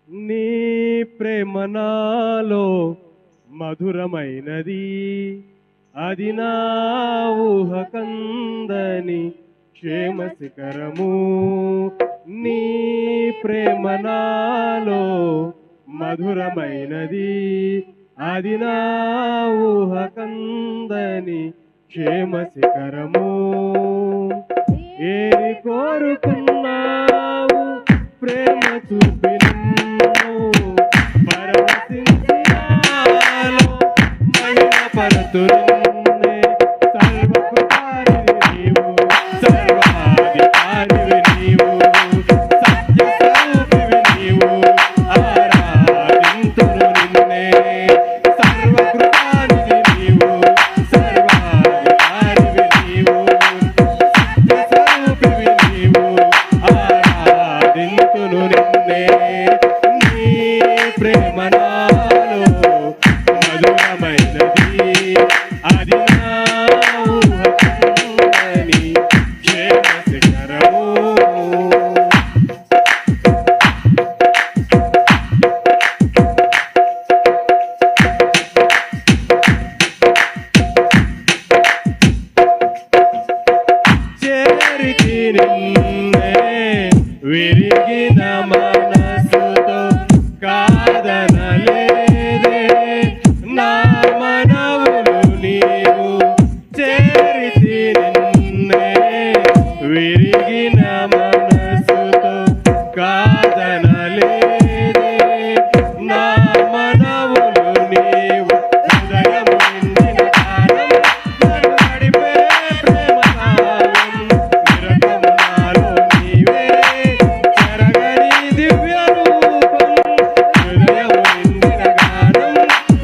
నీ ప్రేమ నాలో మధురమైనది, అది నా ఊహ కందని క్షేమ శిఖరము. నీ ప్రేమ నాలో మధురమైనది, అది నా ఊహ కందని క్షేమ శిఖరము. ఏరి కోరుకున్నావు ప్రేమ చూపి నిన్ను పరవశించి నాలో మహిమ పరతు నిన్నే. సర్వకృపానివి నీవు, సర్వాధికారివి నీవు, సత్య స్వరూపివి నీవు, ఆరాధింతును నిన్నే. సర్వకృపానివి నీవు, సర్వాధికారివి నీవు, సత్య స్వరూపివి నీవు, ఆరాధింతును నిన్నే. నీ ప్రేమ నాలో మధురమైనది, అది నా ఊహ కందని క్షేమ శిఖరము. చేరితి నిన్నే విరిగిన మనసుతో కాదనలేదే నా మనవులు నీవు. చేరితి నిన్నే విరిగిన మనసుతో కాదనలేదే నా మనవులు నీవు. హృదయము నిండిన గానం నన్ను నడిపే ప్రేమ నాదం. నిరతము నాలో నీవే చెరగని దివ్య రూపం. హృదయము నిండిన గానం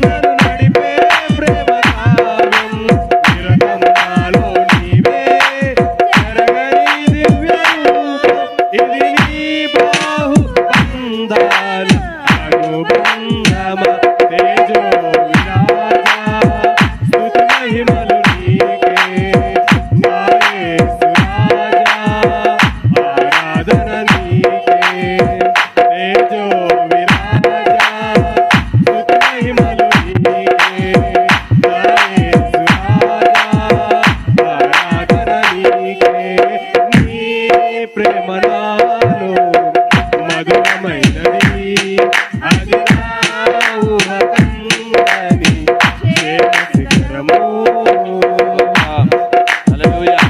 నన్ను నడిపే ప్రేమ నాదం. నిరతము నాలో నీవే చెరగని దివ్య రూపం. ఇది నీ బాహు బంధాల అనుబంధమ తేజో విరాజా. స్తుతి మహిమలు నీకే నా యేసు రాజా. ఆరాధన నీకే తేజో విరాజా. స్తుతి మహిమలు నీకే నా యేసు రాజా. ఆరాధన నీకే. నీ ప్రేమ నాలో మధురమైనది, అది నా ఊహ కందని క్షేమ శిఖరము. హల్లెలూయా.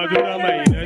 మధురమైన